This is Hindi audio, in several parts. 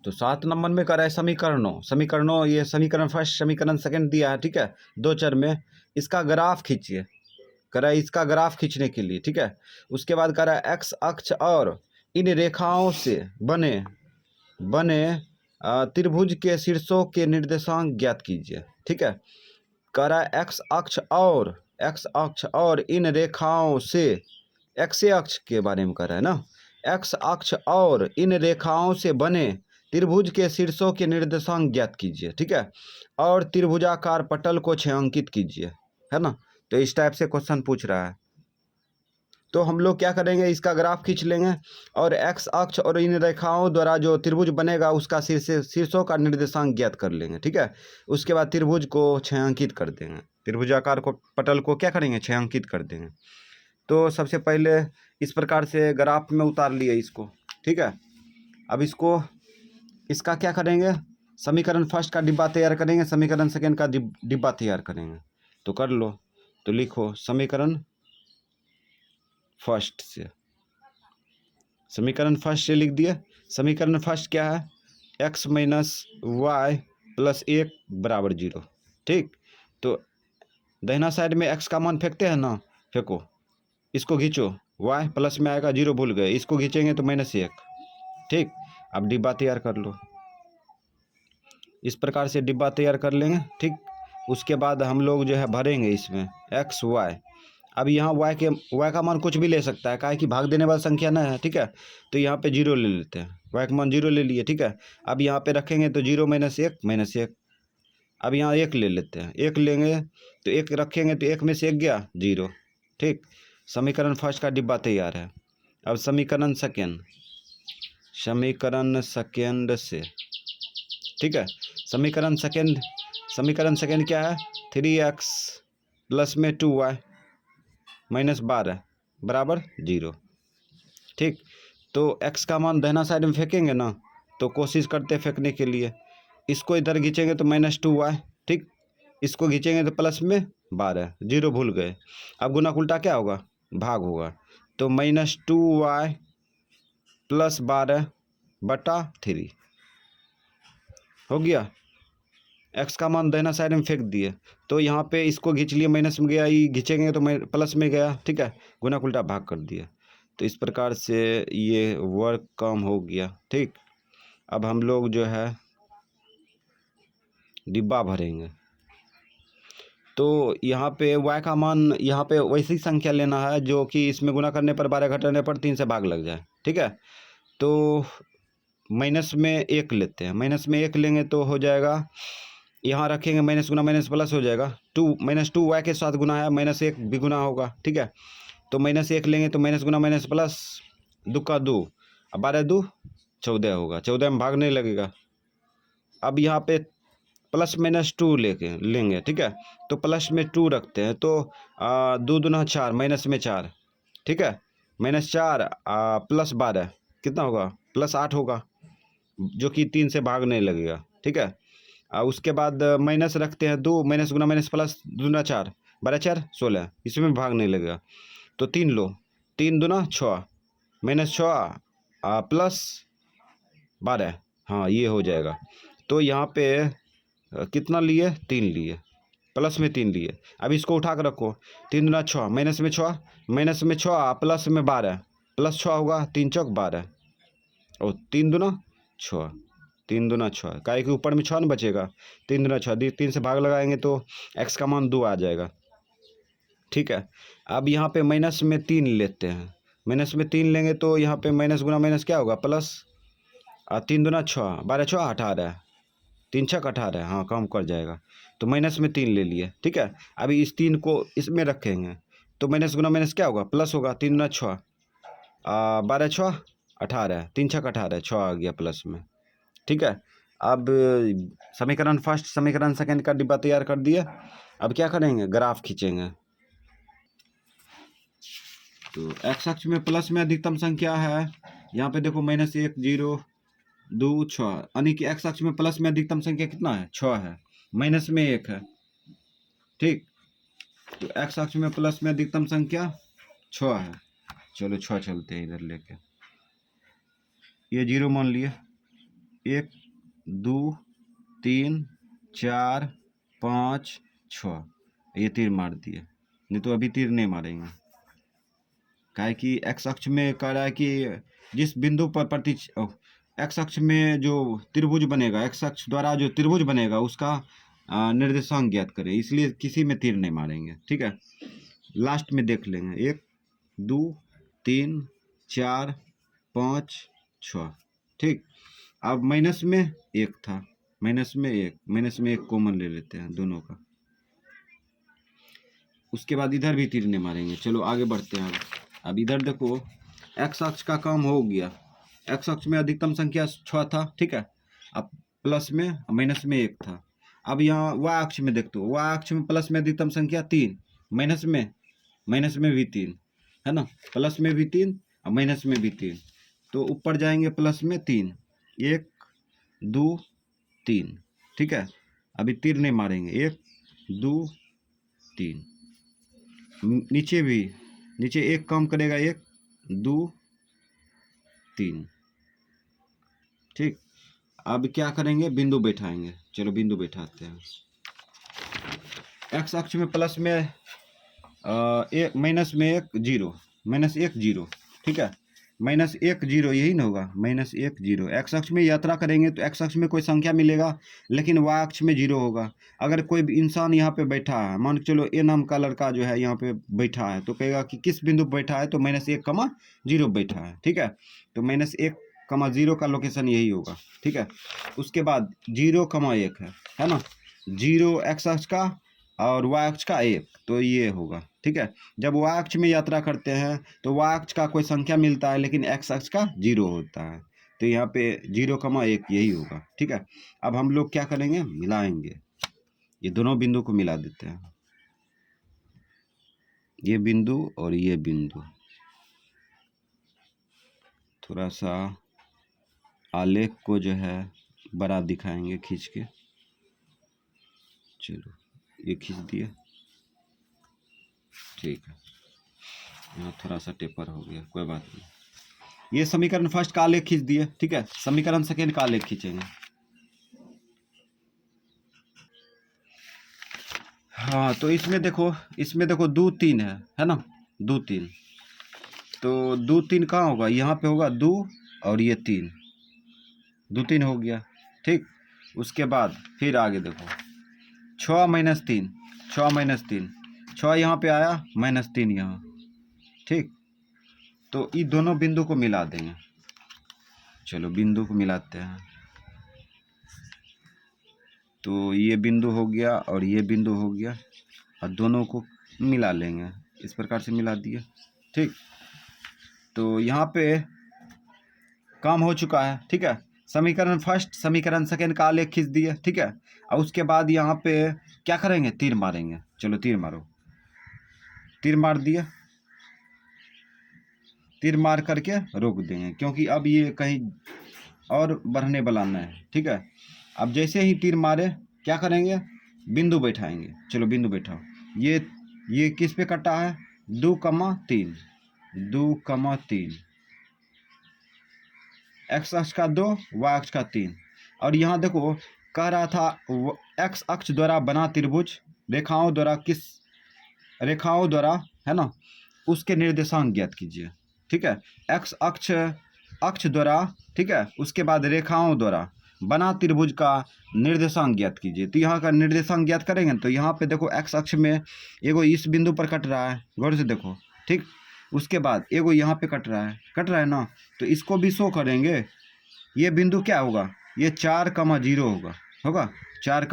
तो 7 नंबर में कह रहा है समीकरणों, ये समीकरण फर्स्ट समीकरण सेकंड दिया है, ठीक है, 2 चर में। इसका ग्राफ खींचिए, कह रहा है इसका ग्राफ खींचने के लिए, ठीक है। उसके बाद कह रहा है एक्स अक्ष और इन रेखाओं से बने त्रिभुज के शीर्षों के निर्देशांक ज्ञात कीजिए, ठीक है। कह रहा है एक्स अक्ष और इन रेखाओं से, एक्स अक्ष के बारे में कह रहा है ना, एक्स अक्ष और इन रेखाओं से बने त्रिभुज के शीर्षों के निर्देशांक ज्ञात कीजिए, ठीक है। और त्रिभुजाकार पटल को छायांकित कीजिए, है ना। तो इस टाइप से क्वेश्चन पूछ रहा है। तो हम लोग क्या करेंगे, इसका ग्राफ खींच लेंगे और एक्स अक्ष और इन रेखाओं द्वारा जो त्रिभुज बनेगा उसका शीर्षों का निर्देशांक ज्ञात कर लेंगे, ठीक है। उसके बाद त्रिभुज को छायांकित कर देंगे, त्रिभुजाकार को पटल को क्या करेंगे, छायांकित कर देंगे। तो सबसे पहले इस प्रकार से ग्राफ में उतार लिए इसको, ठीक है। अब इसका क्या करेंगे, समीकरण फर्स्ट का डिब्बा तैयार करेंगे, समीकरण सेकंड का डिब्बा तैयार करेंगे। तो कर लो, तो लिखो समीकरण फर्स्ट से लिख दिए। समीकरण फर्स्ट क्या है, x माइनस वाई प्लस 1 बराबर 0, ठीक। तो दाहिना साइड में x का मान फेंकते हैं ना, फेंको, इसको खींचो, y प्लस में आएगा, 0 भूल गए, इसको खींचेंगे तो -1, ठीक। अब डिब्बा तैयार कर लो, इस प्रकार से डिब्बा तैयार कर लेंगे, ठीक। उसके बाद हम लोग जो है भरेंगे इसमें x y। अब यहाँ y का मान कुछ भी ले सकता है, काहे कि भाग देने वाला संख्या ना है, ठीक है। तो यहाँ पे 0 ले लेते हैं, y का मान 0 ले लिए, ठीक है। अब यहाँ पे रखेंगे तो 0 -1 -1। अब यहाँ 1 ले लेते हैं, 1 लेंगे तो 1 रखेंगे तो 1 में से 1 गया 0, ठीक। समीकरण फर्स्ट का डिब्बा तैयार है। अब समीकरण सेकेंड से, ठीक है। समीकरण सेकेंड क्या है, 3x प्लस में 2y माइनस 12 बराबर 0, ठीक। तो x का मान दाहिना साइड में फेंकेंगे ना, तो कोशिश करते हैं फेंकने के लिए, इसको इधर खींचेंगे तो -2y, ठीक। इसको खींचेंगे तो प्लस में 12, 0 भूल गए। अब गुना उल्टा क्या होगा, भाग होगा, तो -2y प्लस 12/3 हो गया। x का मान दाहिना साइड में फेंक दिए, तो यहाँ पे इसको खींच लिए, माइनस में गया, ये खींचेंगे तो प्लस में गया, ठीक है। गुना उल्टा भाग कर दिया। तो इस प्रकार से ये वर्क कम हो गया, ठीक। अब हम लोग जो है डिब्बा भरेंगे। तो यहाँ पे y का मान, यहाँ पे वैसी संख्या लेना है जो कि इसमें गुना करने पर 12 घटाने पर 3 से भाग लग जाए, ठीक है। तो माइनस में 1 लेते हैं, माइनस में 1 लेंगे तो हो जाएगा, यहाँ रखेंगे माइनस गुना माइनस प्लस हो जाएगा, -2y के साथ गुना है, -1 भी गुना होगा, ठीक है। तो -1 लेंगे तो माइनस गुना माइनस प्लस, 2 का 2, अब 12 2 14 होगा, 14 में भाग नहीं लगेगा। अब यहाँ पे प्लस -2 लेंगे, ठीक है। तो प्लस में 2 रखते हैं, तो 2 दूना 4, माइनस में 4, ठीक है। -4 प्लस 12 कितना होगा, +8 होगा, जो कि 3 से भाग नहीं लगेगा, ठीक है। उसके बाद माइनस रखते हैं 2, माइनस गुना माइनस प्लस, 2 दूना 4, 12 4 16, इसमें भाग नहीं लगेगा, तो 3 लो, 3 दूना 6, -6 प्लस 12, हाँ ये हो जाएगा। तो यहाँ पे कितना लिए, 3 लिए, प्लस में 3 लिए। अब इसको उठा कर रखो, 3 दूना 6, माइनस में 6, प्लस में 12, प्लस 6 होगा, 3 चौक 12, और 3 दूना 6, 3 दूना 6, काहे कि ऊपर में 6 न बचेगा, 3 दूना 6, 3 से भाग लगाएंगे तो x का मान 2 आ जाएगा, ठीक है। अब यहाँ पे माइनस में 3 लेते हैं, माइनस में 3 लेंगे तो यहाँ पे माइनस गुना माइनस क्या होगा, प्लस, 3 दूना 6, 12 6 18, 3 6 18, हाँ कम कर जाएगा, तो माइनस में 3 ले लिए, ठीक है। अभी इस 3 को इसमें रखेंगे तो माइनस गुना माइनस क्या होगा, प्लस होगा, 3 दूना 6, 12 6 18, 3 6 18, 6 आ गया प्लस में, ठीक है। अब समीकरण फर्स्ट समीकरण सेकंड का डिब्बा तैयार कर दिया। अब क्या करेंगे, ग्राफ खींचेंगे। तो x अक्ष में प्लस में अधिकतम संख्या है, यहाँ पे देखो -1 0 2 6, यानी कि x अक्ष में प्लस में अधिकतम संख्या कितना है, 6 है, माइनस में 1 है, ठीक। तो x अक्ष में प्लस में अधिकतम संख्या 6 है, चलो 6 चलते हैं इधर लेके, ये 0 मान लिए, 1 2 3 4 5 6, ये तीर मार दिए। नहीं तो अभी तीर नहीं मारेंगे, काहे कि एक्स अक्ष में कह रहा है कि जिस बिंदु पर एक्स अक्ष में जो त्रिभुज बनेगा, एक्स अक्ष द्वारा जो त्रिभुज बनेगा उसका निर्देशांक ज्ञात करें, इसलिए किसी में तीर नहीं मारेंगे। ठीक है, लास्ट में देख लेंगे। 1 2 3 4 5 6। ठीक, अब माइनस में 1 था, माइनस में 1 कॉमन ले लेते हैं दोनों का। उसके बाद इधर भी तीर नहीं मारेंगे। चलो आगे बढ़ते हैं। अब इधर देखो, एक्स अक्ष का काम हो गया। एक्स अक्ष में अधिकतम संख्या 6 था। ठीक है, अब प्लस में माइनस में 1 था। अब यहाँ वाई अक्ष में देखते हो, वाई अक्ष में प्लस में अधिकतम संख्या 3, माइनस में भी 3 है ना, प्लस में भी 3 और माइनस में भी 3। तो ऊपर जाएंगे प्लस में 3, 1 2 3। ठीक है, अभी तीर नहीं मारेंगे। 1 2 3। नीचे भी, नीचे 1 कम करेगा, 1 2 3। ठीक, अब क्या करेंगे, बिंदु बैठाएंगे। चलो बिंदु बैठाते हैं। एक्स अक्ष में प्लस में एक, माइनस में 1 0, माइनस 1 0। ठीक है, माइनस 1 0 यही ना होगा, माइनस 1 0। एक्स अक्ष में यात्रा करेंगे तो एक्स अक्ष में कोई संख्या मिलेगा, लेकिन वाई अक्ष में 0 होगा। अगर कोई इंसान यहाँ पे बैठा है, मान के चलो ए नाम का लड़का जो है यहाँ पे बैठा है, तो कहेगा कि किस बिंदु पर बैठा है, तो -1, 0 बैठा है। ठीक है, तो -1, 0 का लोकेशन यही होगा। ठीक है, उसके बाद 0, 1 है ना, 0 एक्स अक्ष का और वाई अक्ष का 1, तो ये होगा। ठीक है, जब वाई अक्ष में यात्रा करते हैं तो वाई अक्ष का कोई संख्या मिलता है, लेकिन एक्स अक्ष का 0 होता है, तो यहाँ पे 0, 1 यही होगा। ठीक है, अब हम लोग क्या करेंगे, मिलाएंगे। ये दोनों बिंदु को मिला देते हैं, ये बिंदु और ये बिंदु। थोड़ा सा आलेख को जो है बड़ा दिखाएंगे खींच के। चलो ये खींच दिए। ठीक है, यहाँ थोड़ा सा टेपर हो गया, कोई बात नहीं। ये समीकरण फर्स्ट का आलेख खींच दिए। ठीक है, समीकरण सेकेंड का आलेख खींचेंगे। हाँ, तो इसमें देखो 2 3 है ना, 2 3। तो 2 3 कहाँ होगा, यहाँ पे होगा 2 और ये 3, 2 3 हो गया। ठीक, उसके बाद फिर आगे देखो 6 -3, 6 6 यहाँ पे आया, -3 यहाँ। ठीक, तो ये दोनों बिंदु को मिला देंगे। चलो बिंदु को मिलाते हैं। तो ये बिंदु हो गया और ये बिंदु हो गया, और दोनों को मिला लेंगे। इस प्रकार से मिला दिए। ठीक, तो यहाँ पे काम हो चुका है। ठीक है, समीकरण फर्स्ट, समीकरण सेकेंड का आलेख खींच दिए। ठीक है, और उसके बाद यहाँ पे क्या करेंगे, तीर मारेंगे। चलो तीर मारो, तीर मार दिए। तीर मार करके रोक देंगे, क्योंकि अब ये कहीं और बढ़ने वाला नहीं है। ठीक है, अब जैसे ही तीर मारे क्या करेंगे, बिंदु बैठाएंगे। चलो बिंदु बैठाओ। ये किस पे कटा है, 2, 3, 2, 3। एक्स अक्ष का 2, वाई अक्ष का 3। और यहाँ देखो कह रहा था एक्स अक्ष द्वारा बना त्रिभुज रेखाओं द्वारा है ना, उसके निर्देशांक ज्ञात कीजिए। ठीक है, एक्स अक्ष द्वारा, ठीक है, उसके बाद रेखाओं द्वारा बना त्रिभुज का निर्देशांक ज्ञात कीजिए। तो यहाँ का निर्देशांक ज्ञात करेंगे तो यहाँ पे देखो एक्स अक्ष में एगो इस बिंदु पर कट रहा है, गौर से देखो। ठीक, उसके बाद एगो यहाँ पे कट रहा है ना, तो इसको भी शो करेंगे। ये बिंदु क्या होगा, ये 4, 0 होगा, 4,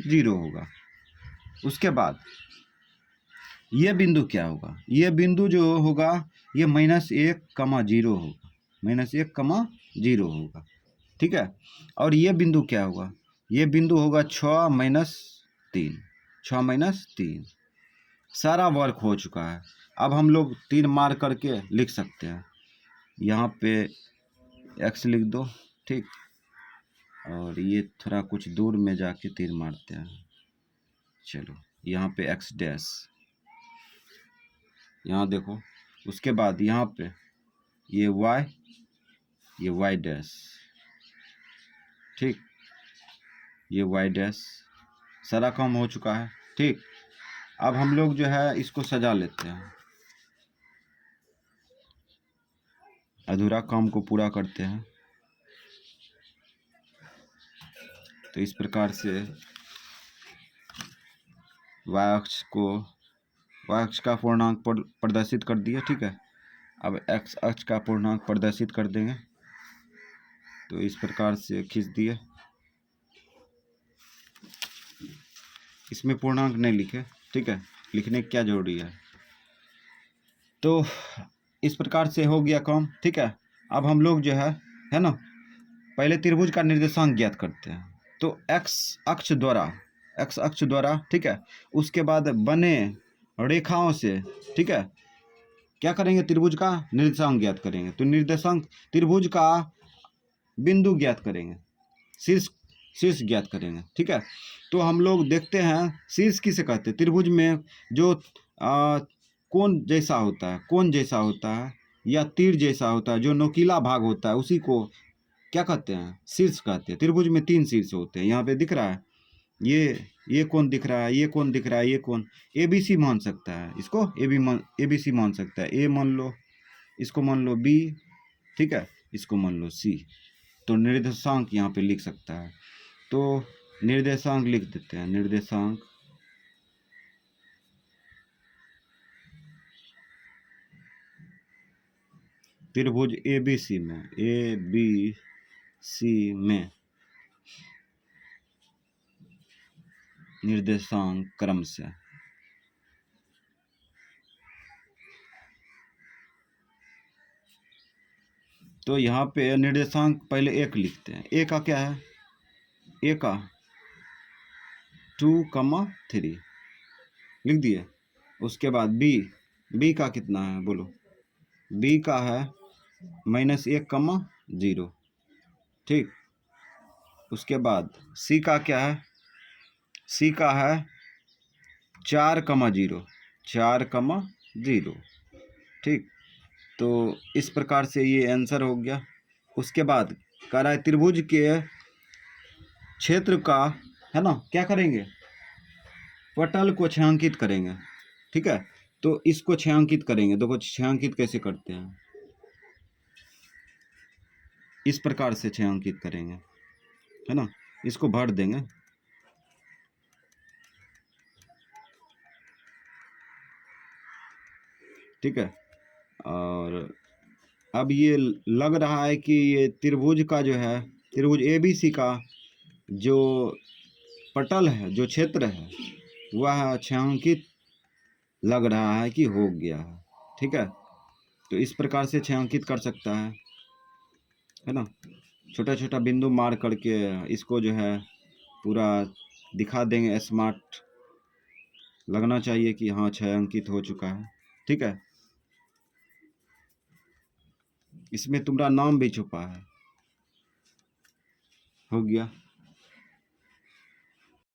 0 होगा। उसके बाद ये बिंदु क्या होगा, ये बिंदु जो होगा ये -1, 0 होगा, -1, 0 होगा। ठीक है, और ये बिंदु क्या होगा, ये बिंदु होगा 6 -3, 6 -3। सारा वर्क हो चुका है। अब हम लोग तीर मार करके लिख सकते हैं। यहाँ पे x लिख दो। ठीक, और ये थोड़ा कुछ दूर में जाके तीर मारते हैं। चलो यहाँ पे x डैश, यहाँ देखो। उसके बाद यहाँ पे ये y डैश, ठीक, ये वाई डैश, सारा काम हो चुका है। ठीक, अब हम लोग जो है इसको सजा लेते हैं, अधूरा काम को पूरा करते हैं। तो इस प्रकार से y अक्ष का पूर्णांक प्रदर्शित कर दिया। ठीक है, अब x अक्ष का पूर्णांक प्रदर्शित कर देंगे। तो इस प्रकार से खींच दिए, इसमें पूर्णांक नहीं लिखे। ठीक है, लिखने की क्या जरूरी है। तो इस प्रकार से हो गया काम। ठीक है, अब हम लोग जो है ना, पहले त्रिभुज का निर्देशांक ज्ञात करते हैं। तो x अक्ष द्वारा ठीक है, उसके बाद बने रेखाओं से, ठीक है, क्या करेंगे, त्रिभुज का निर्देशांक ज्ञात करेंगे। तो निर्देशांक त्रिभुज का बिंदु ज्ञात करेंगे, शीर्ष ज्ञात करेंगे। ठीक है, तो हम लोग देखते हैं शीर्ष किसे कहते हैं। त्रिभुज में जो कोण जैसा होता है या तीर जैसा होता है, जो नोकीला भाग होता है, उसी को क्या कहते हैं, शीर्ष कहते हैं। त्रिभुज में 3 शीर्ष होते हैं, यहाँ पे दिख रहा है, ये कोण दिख रहा है, ये कोण दिख रहा है, ये कोण ए बी सी मान सकता है, इसको ए बी सी मान सकता है। ए मान लो, इसको मान लो बी, ठीक है, इसको मान लो सी। तो निर्देशांक यहाँ पे लिख सकता है। तो निर्देशांक लिख देते हैं, निर्देशांक त्रिभुज ए बी सी में निर्देशांक क्रम से तो यहाँ पे निर्देशांक पहले एक लिखते हैं। ए का क्या है, ए का 2,3 लिख दिए। उसके बाद बी का कितना है बोलो, बी का है -1,0। ठीक, उसके बाद सी का क्या है, सी का है 4,0। ठीक, तो इस प्रकार से ये आंसर हो गया। उसके बाद कह रहा है त्रिभुज के क्षेत्र का, है ना, क्या करेंगे, पटल को छायांकित करेंगे। ठीक है, तो इसको छायांकित करेंगे। देखो छायांकित कैसे करते हैं, इस प्रकार से छायांकित करेंगे, है ना, इसको भर देंगे। ठीक है, और अब ये लग रहा है कि ये त्रिभुज का जो है, त्रिभुज ABC का जो पटल है, जो क्षेत्र है, वह छायांकित लग रहा है कि हो गया है। ठीक है, तो इस प्रकार से छायांकित कर सकता है ना, छोटा छोटा बिंदु मार करके इसको जो है पूरा दिखा देंगे। स्मार्ट लगना चाहिए कि हाँ छायांकित हो चुका है। ठीक है, इसमें तुम्हारा नाम भी छुपा है, हो गया।